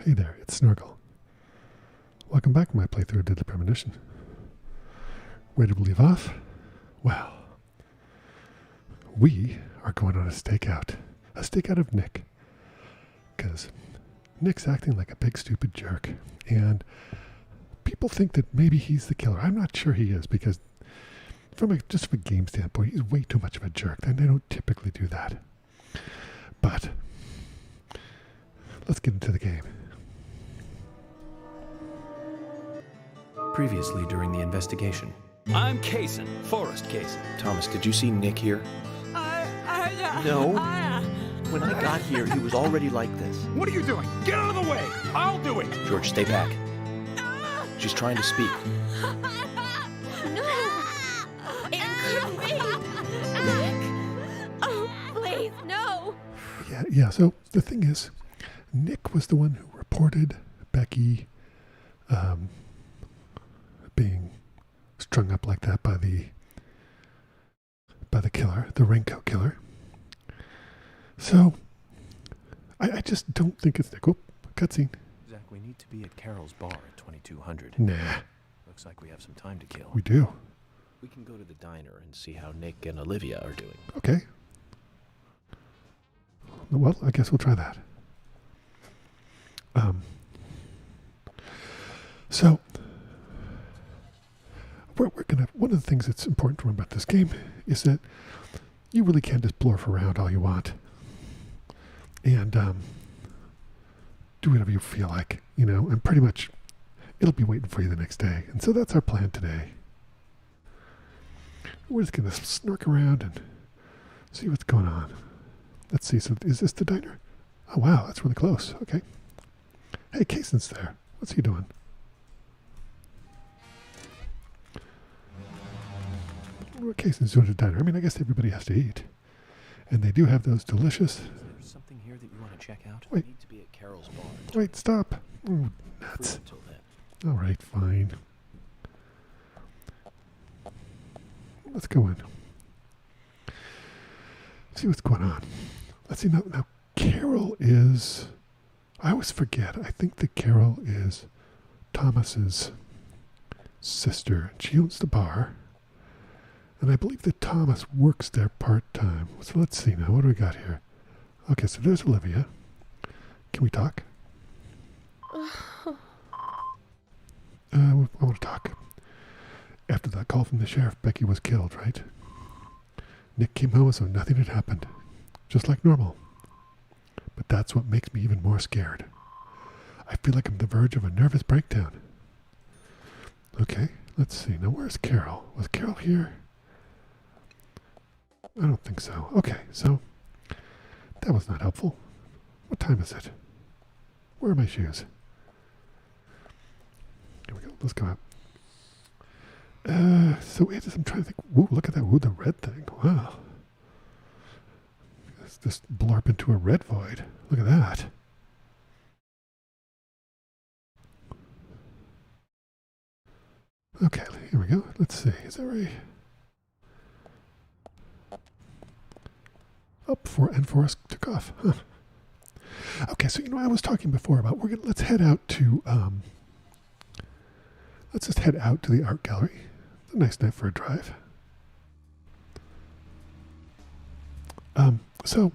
Hey there, it's Snorkel. Welcome back to my playthrough of Deadly Premonition. Where did we leave off? Well, we are going on a stakeout. A stakeout of Nick. Because Nick's acting like a big stupid jerk. And people think that maybe he's the killer. I'm not sure he is because just from a game standpoint, he's way too much of a jerk. And they don't typically do that. But let's get into the game. Previously during the investigation. I'm Kaysen, Forrest Kaysen. Thomas, did you see Nick here? No. When I got here, he was already like this. What are you doing? Get out of the way! I'll do it! George, stay back. She's trying to speak. No! It couldn't be! Nick! Oh, please, no! Yeah, so the thing is, Nick was the one who reported Becky being strung up like that by the killer, the raincoat killer. So, I just don't think it's Nick. Oh, cutscene. Zach, we need to be at Carol's bar at 2200. Nah, Looks like we have some time to kill. we do. We can go to the diner and see how Nick and Olivia are doing. Okay. Well, I guess we'll try that. So, we're gonna. One of the things that's important to remember about this game is that you really can just blurf around all you want, and do whatever you feel like, and pretty much it'll be waiting for you the next day. And so that's our plan today. We're just gonna snark around and see what's going on. Let's see. So, is this the diner? Oh wow, that's really close. Okay. Hey, Kaysen's there. What's he doing? What Kaysen's doing at the diner? I mean, I guess everybody has to eat. And they do have those delicious... Is there something here that you want to check out? Wait. We need to be at Carol's bar. Wait, stop. Oh, nuts. Until then. All right, fine. Let's go in. See what's going on. Let's see. Now Carol is... I always forget. I think that Carol is Thomas's sister. She owns the bar. And I believe that Thomas works there part-time. So let's see now. What do we got here? Okay, so there's Olivia. Can we talk? I want to talk. After that call from the sheriff, Becky was killed, right? Nick came home as though nothing had happened. Just like normal. But that's what makes me even more scared. I feel like I'm on the verge of a nervous breakdown. Okay, let's see. Now, where's Carol? Was Carol here? I don't think so. Okay, so that was not helpful. What time is it? Where are my shoes? Here we go. Let's go out. So I'm trying to think. Whoa, look at that. Whoa, the red thing. Wow. Let's just blurp into a red void. Look at that. Okay, here we go. Let's see. Is there a... Oh, Forrest took off. Huh. Okay, so I was talking before about let's head out to let's just head out to the art gallery. It's a nice night for a drive. So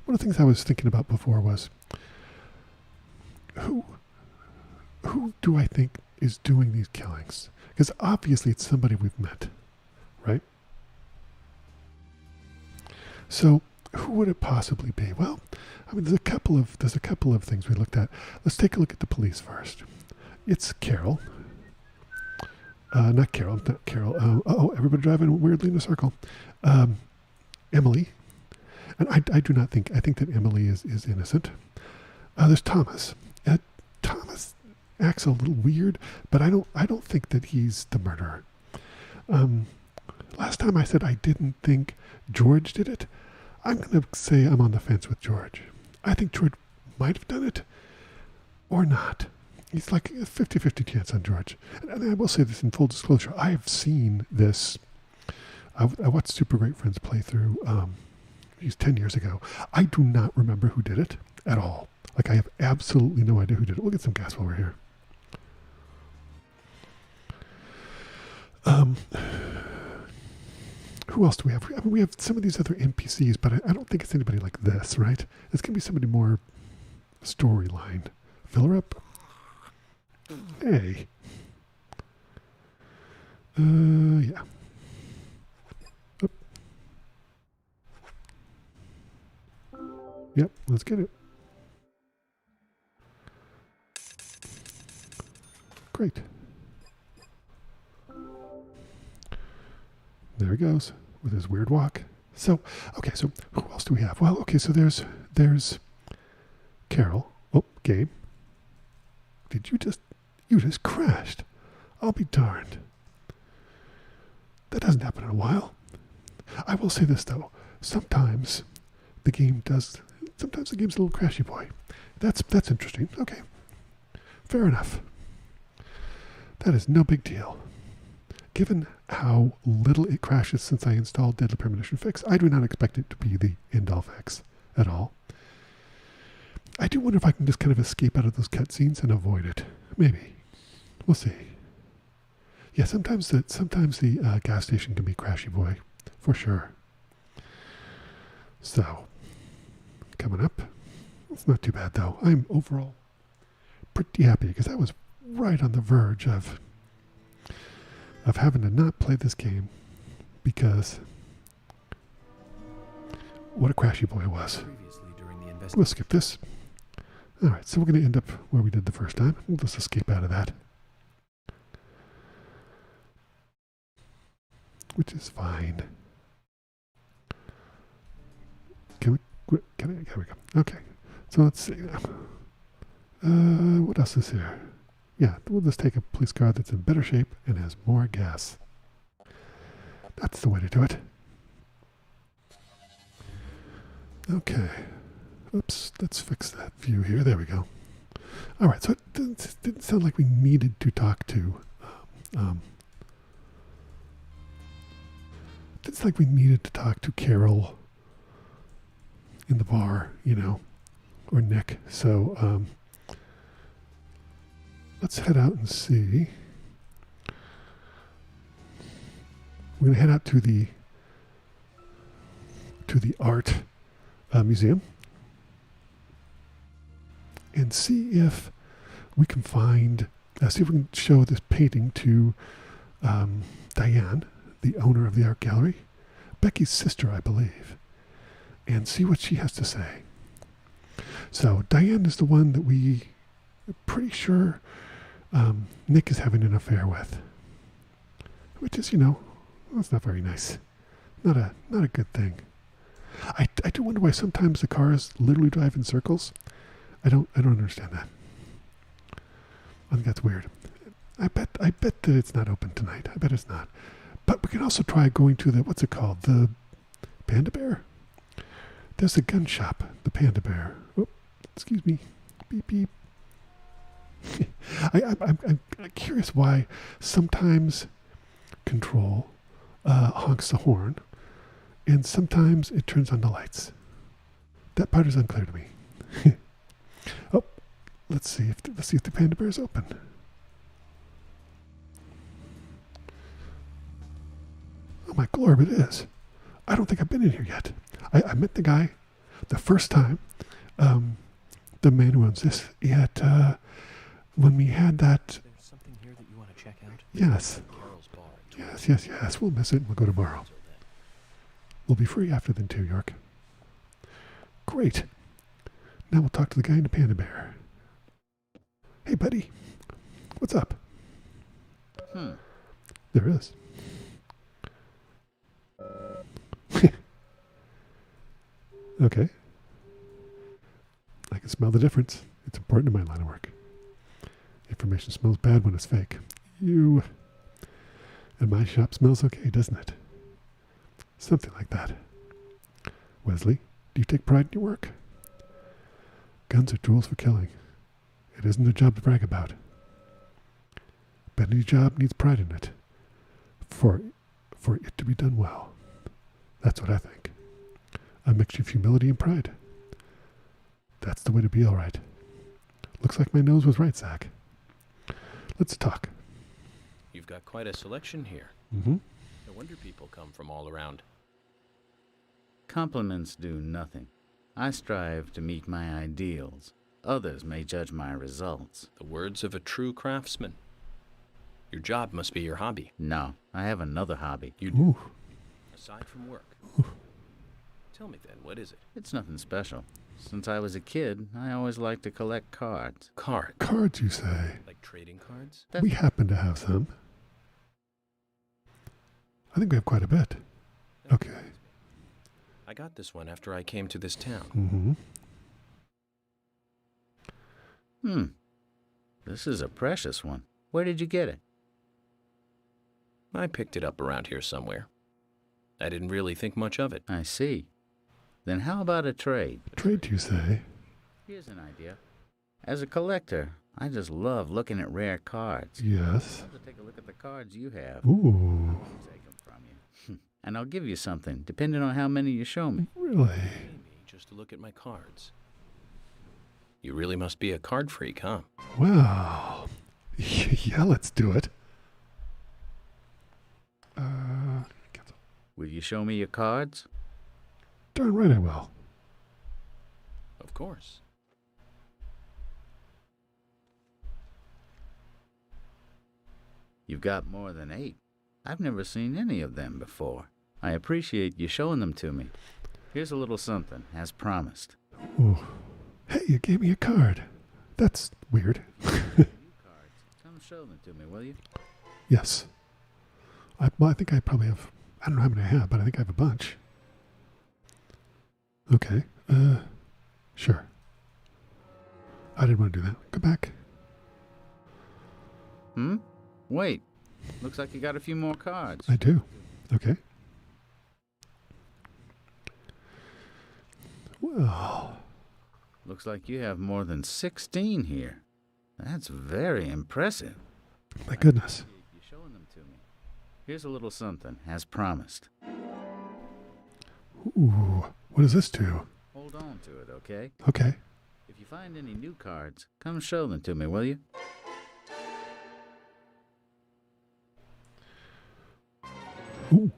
one of the things I was thinking about before was who do I think is doing these killings? Because obviously it's somebody we've met, right? So who would it possibly be? Well, I mean, there's a couple of things we looked at. Let's take a look at the police first. It's Carol. Not Carol. Everybody driving weirdly in a circle. Emily. And I think that Emily is innocent. There's Thomas. Thomas acts a little weird, but I don't think that he's the murderer. Last time I said I didn't think George did it. I'm going to say I'm on the fence with George. I think George might have done it or not. He's like a 50-50 chance on George. And I will say this in full disclosure. I have seen this. I watched Super Great Friends playthrough 10 years ago. I do not remember who did it at all. Like, I have absolutely no idea who did it. We'll get some gas while we're here. Who else do we have? I mean, we have some of these other NPCs, but I don't think it's anybody like this, right? It's going to be somebody more storyline. Fill her up. Hey. Yeah. Oop. Yep, let's get it. Great. There he goes with his weird walk. So, okay, so who else do we have? Well, okay, so there's Carol. Oh, Gabe. Did you just crashed? I'll be darned. That doesn't happen in a while. I will say this though. Sometimes the game's a little crashy boy. That's interesting. Okay. Fair enough. That is no big deal. Given how little it crashes since I installed Deadly Premonition Fix, I do not expect it to be the end-all fix at all. I do wonder if I can just kind of escape out of those cutscenes and avoid it. Maybe. We'll see. Yeah, sometimes the gas station can be crashy boy, for sure. So, coming up. It's not too bad though. I'm overall pretty happy because I was right on the verge of having to not play this game because what a crashy boy it was. We'll skip this. Alright, so we're going to end up where we did the first time. We'll just escape out of that. Which is fine. There we go. Okay, so let's see now. What else is here? Yeah, we'll just take a police car that's in better shape and has more gas. That's the way to do it. Okay. Oops, let's fix that view here. There we go. All right, so it didn't sound like we needed to talk to... it's like we needed to talk to Carol in the bar, you know, or Nick. So let's head out and see. We're going to head out to the art museum and see if we can find, see if we can show this painting to Diane, the owner of the art gallery, Becky's sister, I believe, and see what she has to say. So Diane is the one that we are pretty sure Nick is having an affair with, which is, you know, that's not very nice. Not a good thing. I do wonder why sometimes the cars literally drive in circles. I don't understand that. I think that's weird. I bet that it's not open tonight. I bet it's not. But we can also try going to the, what's it called? The Panda Bear? There's a gun shop, the Panda Bear. Oh, excuse me. Beep, beep. I'm curious why sometimes Control honks the horn and sometimes it turns on the lights. That part is unclear to me. Oh, let's see if the Panda Bear is open. Oh my glorb, it is. I don't think I've been in here yet. I met the guy the first time, the man who owns this, yet when we had that... There's something here that you want to check out? Yes. Carol's bar. Yes. We'll miss it and we'll go tomorrow. We'll be free after then too, York. Great. Now we'll talk to the guy in the Panda Bear. Hey, buddy. What's up? There is. Okay. I can smell the difference. It's important in my line of work. Information smells bad when it's fake. And my shop smells okay, doesn't it? Something like that. Wesley, do you take pride in your work? Guns are tools for killing. It isn't a job to brag about. But any job needs pride in it. For it to be done well. That's what I think. A mixture of humility and pride. That's the way to be, all right. Looks like my nose was right, Zach. Let's talk. You've got quite a selection here. Mm-hmm. No wonder people come from all around. Compliments do nothing. I strive to meet my ideals. Others may judge my results. The words of a true craftsman. Your job must be your hobby. No, I have another hobby. You do? Ooh. Aside from work. Tell me then, what is it? It's nothing special. Since I was a kid, I always liked to collect cards. Cards. Cards, you say? Like trading cards? We happen to have some. I think we have quite a bit. Okay. I got this one after I came to this town. Mm-hmm. This is a precious one. Where did you get it? I picked it up around here somewhere. I didn't really think much of it. I see. Then how about a trade? Trade, you say? Here's an idea. As a collector, I just love looking at rare cards. Yes. I'll take a look at the cards you have. Ooh. I'll take them from you. And I'll give you something, depending on how many you show me. Really? Pay me just to look at my cards. You really must be a card freak, huh? Wow. Yeah, let's do it. Will you show me your cards? Darn right I will. Of course. You've got more than 8. I've never seen any of them before. I appreciate you showing them to me. Here's a little something, as promised. Ooh. Hey, you gave me a card. That's weird. New cards. Come show them to me, will you? Yes. Well, I think I probably have, I don't know how many I have, but I think I have a bunch. Okay. Sure. I didn't want to do that. Go back. Wait. Looks like you got a few more cards. I do. Okay. Well. Looks like you have more than 16 here. That's very impressive. My goodness. You showing them to me. Here's a little something, as promised. Ooh. What does this do? Hold on to it, okay? Okay. If you find any new cards, come show them to me, will you? Ooh.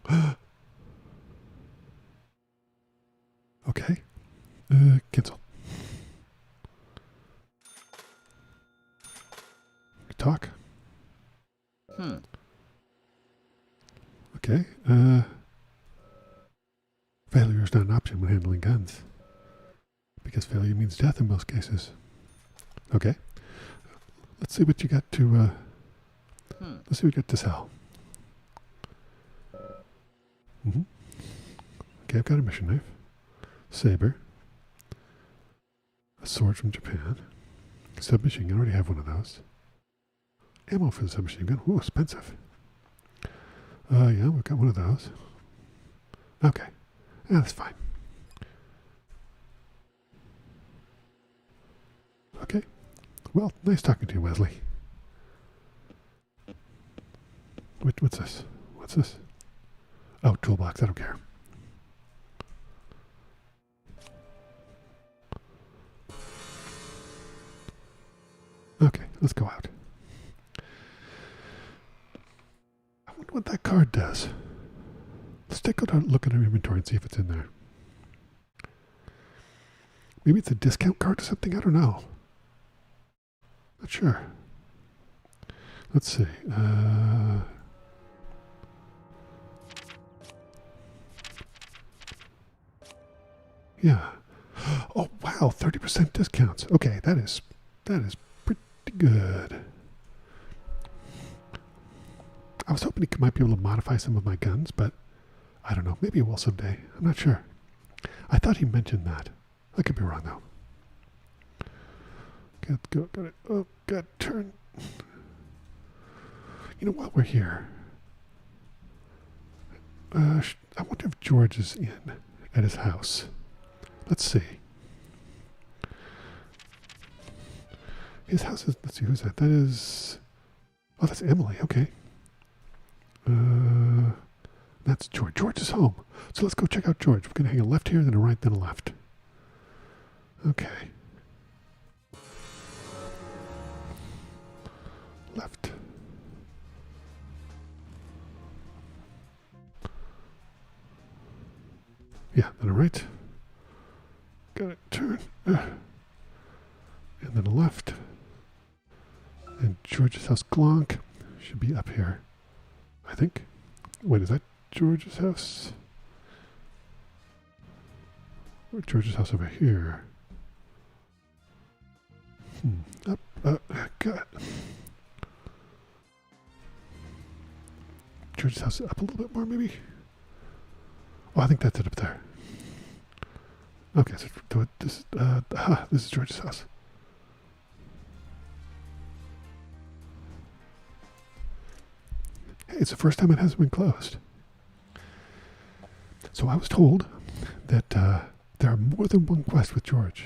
Okay. Cancel. Talk. Okay. Failure is not an option when handling guns. Because failure means death in most cases. Okay. Let's see what you got to, let's see what you got to sell. Okay, I've got a mission knife. Saber. A sword from Japan. Submachine gun. I already have one of those. Ammo for the submachine gun. Ooh, expensive. Yeah, we've got one of those. Okay. Yeah, that's fine. Okay. Well, nice talking to you, Wesley. What's this? What's this? Oh, toolbox. I don't care. Okay, let's go out. I wonder what that card does. Let's take a look at our inventory and see if it's in there. Maybe it's a discount card or something? I don't know. Not sure. Let's see. Yeah. Oh, wow. 30% discounts. Okay, that is pretty good. I was hoping he might be able to modify some of my guns, but I don't know. Maybe he will someday. I'm not sure. I thought he mentioned that. I could be wrong, though. Got it. Oh, God, turn. You know, while we're here, I wonder if George is in at his house. Let's see. His house is, let's see, who's that? That is, oh, that's Emily. Okay. That's George. George is home. So let's go check out George. We're going to hang a left here, then a right, then a left. Okay. Yeah, then a right. Got it. Turn. And then a left. And George's house Glonk should be up here, I think. Wait, is that George's house? Or George's house over here? Up, God. George's house up a little bit more, maybe? Oh, I think that's it up there. Okay, so this is George's house. Hey, it's the first time it hasn't been closed. So I was told that there are more than one quest with George.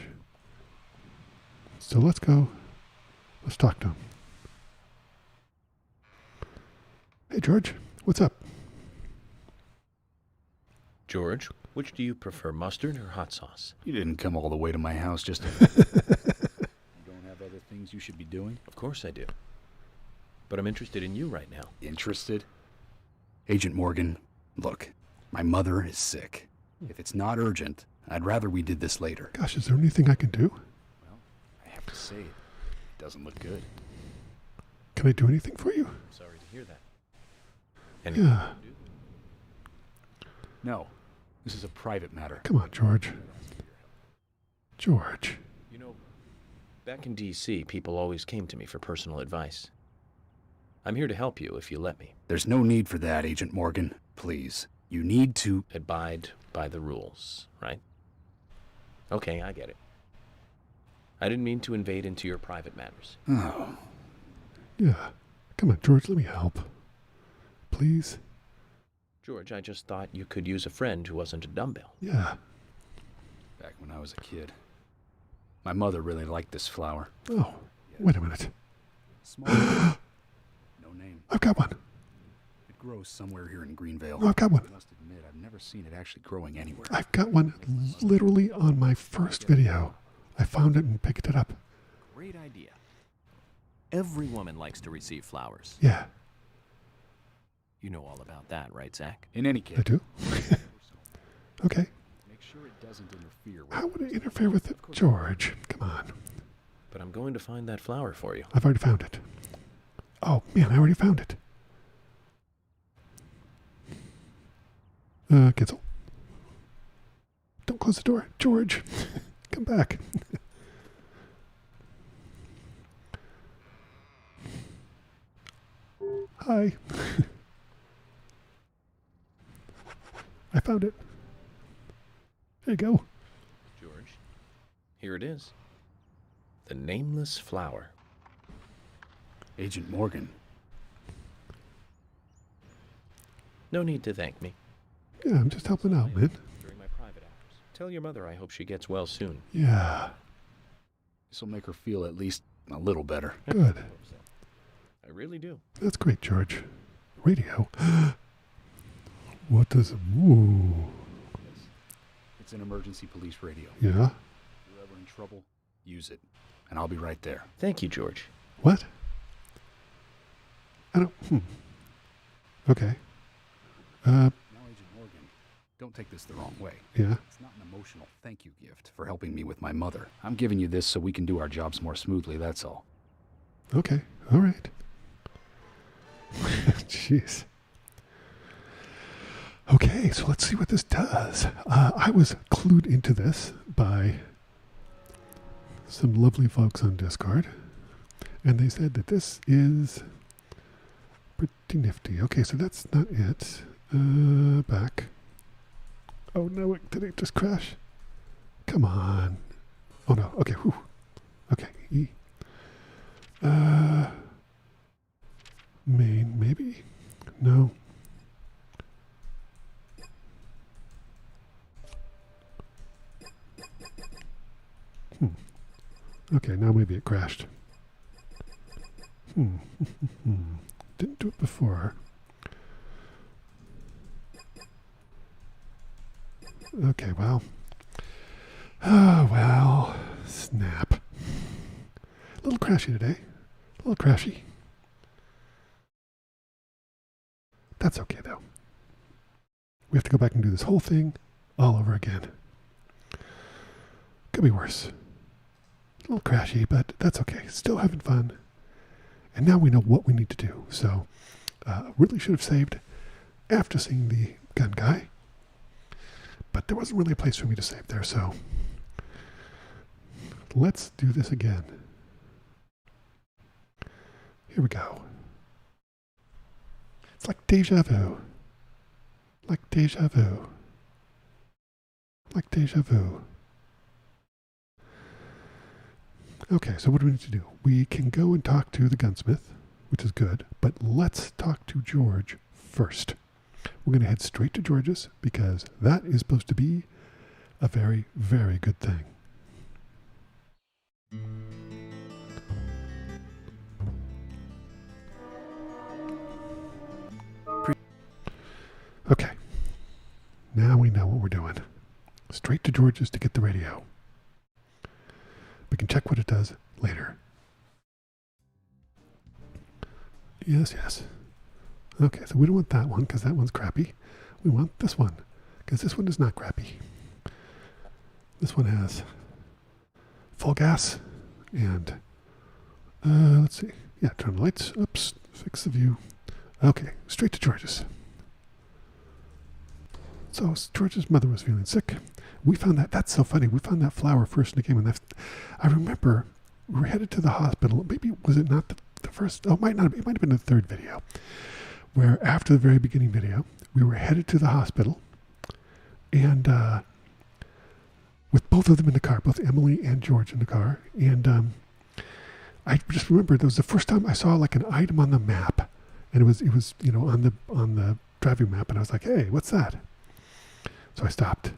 So let's go. Let's talk to him. Hey, George. What's up? George, which do you prefer, mustard or hot sauce? You didn't come all the way to my house just to... You don't have other things you should be doing? Of course I do. But I'm interested in you right now. Interested? Agent Morgan, look, my mother is sick. If it's not urgent, I'd rather we did this later. Gosh, is there anything I can do? Well, I have to say, it doesn't look good. Can I do anything for you? I'm sorry to hear that. Yeah. No, this is a private matter. Come on, George. George. You know, back in D.C., people always came to me for personal advice. I'm here to help you if you let me. There's no need for that, Agent Morgan. Please. You need to... Abide by the rules, right? Okay, I get it. I didn't mean to invade into your private matters. Oh. Yeah. Come on, George, let me help. Please? George, I just thought you could use a friend who wasn't a dumbbell. Yeah. Back when I was a kid, my mother really liked this flower. Oh, wait a minute. Small. No name. I've got one. It grows somewhere here in Greenvale. No, I've got one. I must admit, I've never seen it actually growing anywhere. I've got one literally on my first video. I found it and picked it up. Great idea. Every woman likes to receive flowers. Yeah, You know all about that, right, Zach? In any case, I do. Okay. make sure it doesn't interfere with... How would it interfere with it? George, come on. But I'm going to find that flower for you. I've already found it. Oh, man, I already found it. Gitzel. Don't close the door. George, come back. Hi. I found it. There you go. George, here it is. The nameless flower. Agent Morgan. No need to thank me. Yeah, I'm just helping out, man. During my private hours. Tell your mother I hope she gets well soon. Yeah, This will make her feel at least a little better. good. I really do. That's great, George. Radio. What does... Ooh. It's an emergency police radio. Yeah? If you're ever in trouble, use it. And I'll be right there. Thank you, George. What? I don't... Okay. Now, Agent Morgan, don't take this the wrong way. Yeah. It's not an emotional thank you gift for helping me with my mother. I'm giving you this so we can do our jobs more smoothly, that's all. Okay. All right. Jeez. Okay, so let's see what this does. I was clued into this by some lovely folks on Discord, and they said that this is pretty nifty. Okay, so that's not it. Back. Oh no, did it just crash? Come on. Oh no, okay, whew. Okay, E. Main, maybe? No. Okay, now maybe it crashed. Didn't do it before. Okay, well. Oh, well. Snap. A little crashy today. A little crashy. That's okay, though. We have to go back and do this whole thing all over again. Could be worse. A little crashy, but that's okay. Still having fun. And now we know what we need to do. So, really should have saved after seeing the gun guy. But there wasn't really a place for me to save there, so let's do this again. Here we go. It's like deja vu. Like deja vu. Like deja vu. Okay, so what do we need to do? We can go and talk to the gunsmith, which is good, but let's talk to George first. We're going to head straight to George's because that is supposed to be a very, very good thing. Okay, now we know what we're doing. Straight to George's to get the radio. We can check what it does later. Yes, yes. Okay, so we don't want that one because that one's crappy. We want this one because this one is not crappy. This one has full gas and let's see. Yeah, turn the lights. Oops, fix the view. Okay, straight to George's. So George's mother was feeling sick. We found that. That's so funny. We found that flower first in the game, and I remember we were headed to the hospital. Maybe was it not the first? Oh, it might not. It might have been the third video, where after the very beginning video, we were headed to the hospital, and with both of them in the car, both Emily and George in the car, and I just remember that was the first time I saw like an item on the map, and it was on the driving map, and I was like, hey, what's that? So I stopped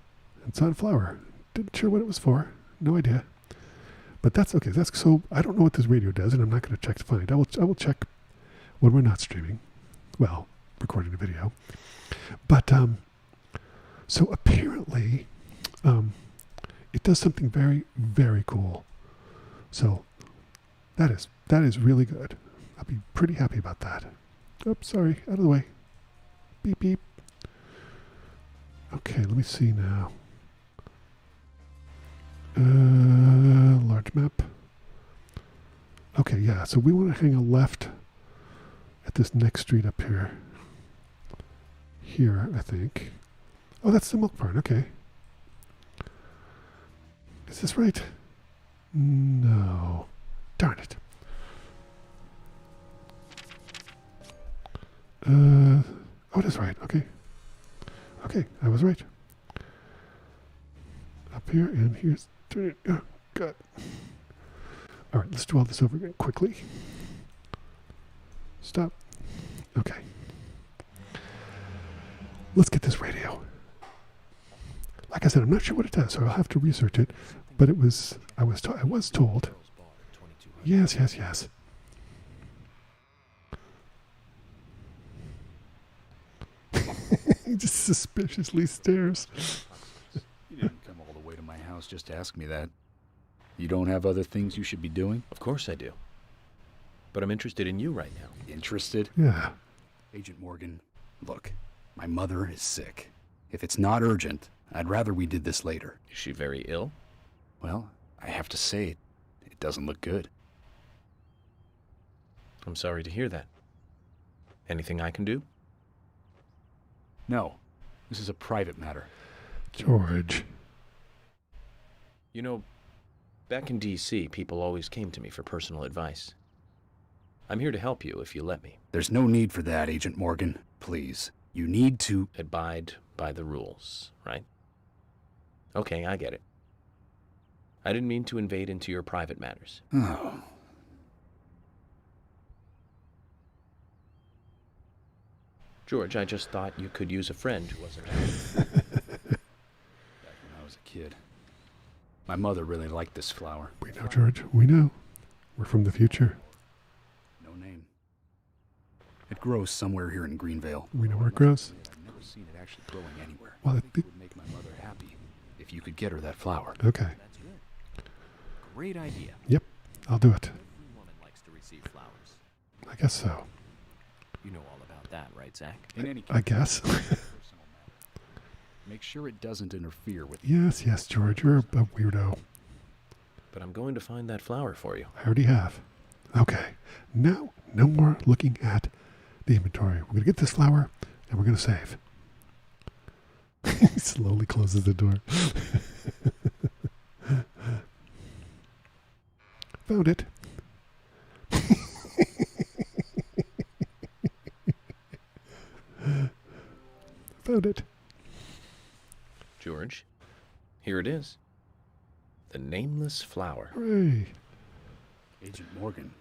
and saw a flower. Didn't sure what it was for. No idea. But that's okay. That's so I don't know what this radio does, and I'm not going to check to find. I will check when we're not streaming. Well, recording a video. But so apparently it does something very, very cool. So that is really good. I'll be pretty happy about that. Oops, sorry, out of the way. Beep beep. Okay, let me see now. Large map. Okay, yeah, so we want to hang a left at this next street up here. Here, I think. Oh, that's the milk barn, okay. Is this right? No. Darn it. Oh, it is right, okay. Okay, I was right. Up here, and here's... Oh, God. All right, let's do all this over again quickly. Stop. Okay. Let's get this radio. Like I said, I'm not sure what it does, so I'll have to research it. But it was... I was told... Yes, yes, yes. He just suspiciously stares. You didn't come all the way to my house just to ask me that. You don't have other things you should be doing? Of course I do. But I'm interested in you right now. Interested? Yeah. Agent Morgan, look, my mother is sick. If it's not urgent, I'd rather we did this later. Is she very ill? Well, I have to say it doesn't look good. I'm sorry to hear that. Anything I can do? No, this is a private matter. George. You know, back in D.C., people always came to me for personal advice. I'm here to help you if you let me. There's no need for that, Agent Morgan. Please. You need to... Abide by the rules, right? Okay, I get it. I didn't mean to invade into your private matters. Oh. George, I just thought you could use a friend who wasn't... Back when I was a kid, my mother really liked this flower. We know, George. We know. We're from the future. No name. It grows somewhere here in Greenvale. We know where it grows. I've never seen it actually growing anywhere. Well, I think it would make my mother happy if you could get her that flower. Okay. That's good. Great idea. Yep. I'll do it. Every woman likes to receive flowers. I guess so. You know all about that, right, Zach? In any case, I guess. personal matter. Make sure it doesn't interfere with Yes, yes, George, you're a weirdo. But I'm going to find that flower for you. I already have. Okay, now no more looking at the inventory. We're going to get this flower, and we're going to save. He slowly closes the door. Found it. Found it. George, here it is. The nameless flower. Hooray. Agent Morgan.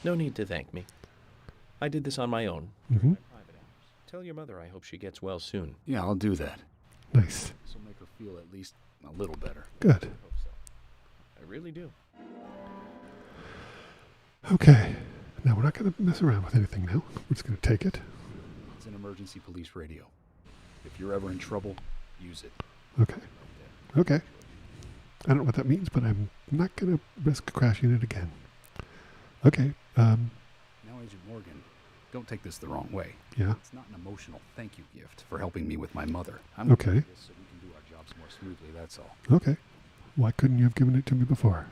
No need to thank me. I did this on my own. Mm-hmm. Tell your mother I hope she gets well soon. Yeah, I'll do that. Nice. This will make her feel at least a little better. Good. I hope so. I really do. Okay. Now we're not going to mess around with anything now. We're just going to take it. It's an emergency police radio. If you're ever in trouble, use it. Okay. Okay. I don't know what that means, but I'm not going to risk crashing it again. Okay. Now, Agent Morgan, don't take this the wrong way. Yeah. It's not an emotional thank you gift for helping me with my mother. Okay. doing this so we can do our jobs more smoothly, that's all. Okay. Why couldn't you have given it to me before?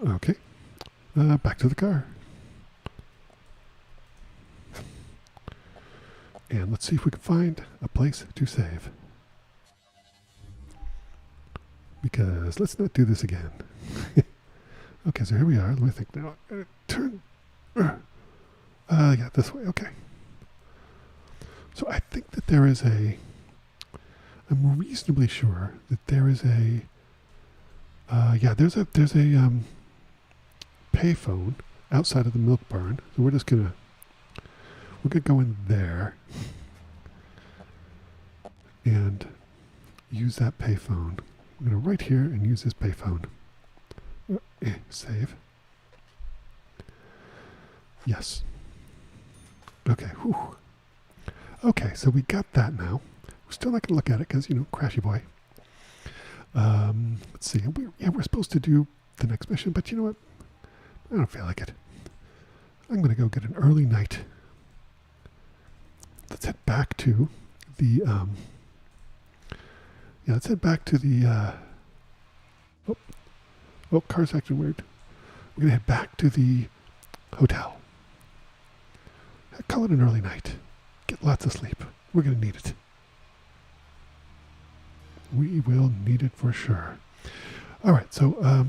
Okay. Back to the car. And let's see if we can find a place to save. Because let's not do this again. Okay, so here we are. Let me think now. Turn. Yeah, this way. Okay. So I think that there is I'm reasonably sure that there is there's a payphone outside of the milk barn. So we're gonna go in there and use that payphone. We're gonna right here and use this payphone. Save. Yes. Okay. Whew. Okay, so we got that now. We're still not gonna look at it because crashy boy. Let's see. We're supposed to do the next mission, but you know what? I don't feel like it. I'm gonna go get an early night. Let's head back to the let's head back to the car's acting weird. We're gonna head back to the hotel. Call it an early night. Get lots of sleep. We're gonna need it. We will need it for sure. All right, so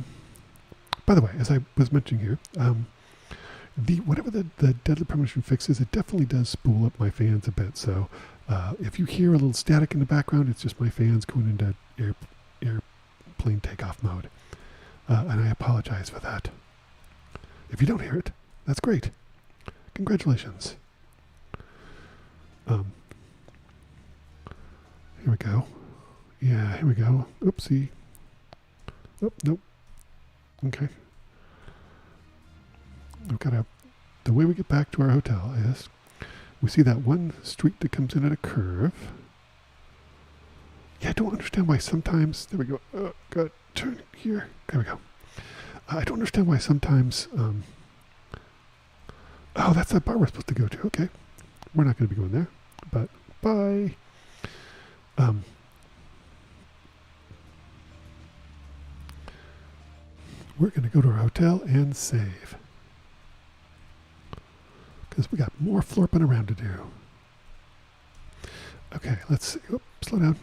by the way, as I was mentioning here, whatever the Deadly Premonition fix is, it definitely does spool up my fans a bit. So if you hear a little static in the background, it's just my fans going into airplane takeoff mode. And I apologize for that. If you don't hear it, that's great. Congratulations. Here we go. Yeah, here we go. Oopsie. Oh, nope. Okay. The way we get back to our hotel is we see that one street that comes in at a curve. Yeah, I don't understand why sometimes, there we go. Oh, God, turn here. There we go. I don't understand why sometimes, oh, that's that bar we're supposed to go to. Okay. We're not going to be going there, but bye. We're going to go to our hotel and save. Because we got more florping around to do. Okay, let's see. Oop, slow down.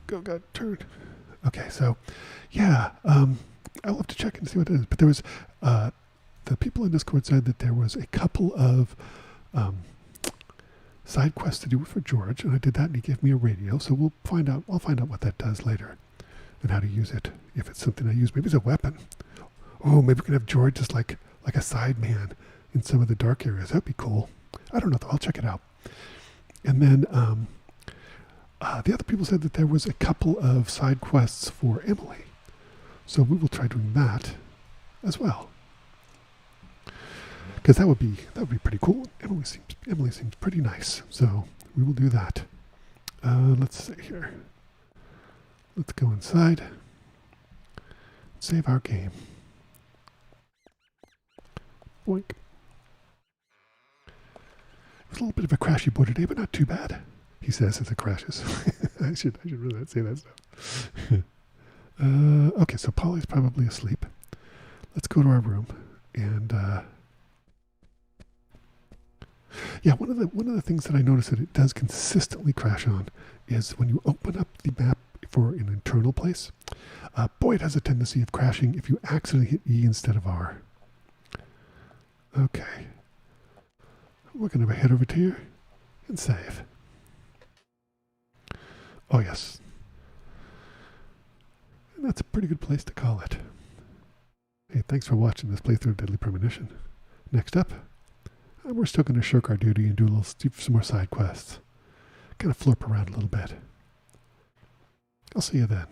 Go, God, turn. Okay, so, yeah, I'll have to check and see what it is. But there was, the people in Discord said that there was a couple of side quests to do for George, and I did that, and he gave me a radio. So we'll find out. I'll find out what that does later, and how to use it. If it's something I use, maybe it's a weapon. Oh, maybe we can have George just like a side man in some of the dark areas. That'd be cool. I don't know though. I'll check it out. And then the other people said that there was a couple of side quests for Emily, so we will try doing that as well. Because that would be pretty cool. Emily seems pretty nice, so we will do that. Let's see here. Let's go inside. Save our game. Boink. It was a little bit of a crashy board today, but not too bad, he says as it crashes. I should really not say that stuff. Okay, so Polly's probably asleep. Let's go to our room and yeah, one of the things that I notice that it does consistently crash on is when you open up the map for an internal place. Boy, it has a tendency of crashing if you accidentally hit E instead of R. Okay. We're going to head over to here and save. Oh, yes. And that's a pretty good place to call it. Hey, thanks for watching this playthrough of Deadly Premonition. Next up, we're still going to shirk our duty and do some more side quests. Kind of flirp around a little bit. I'll see you then.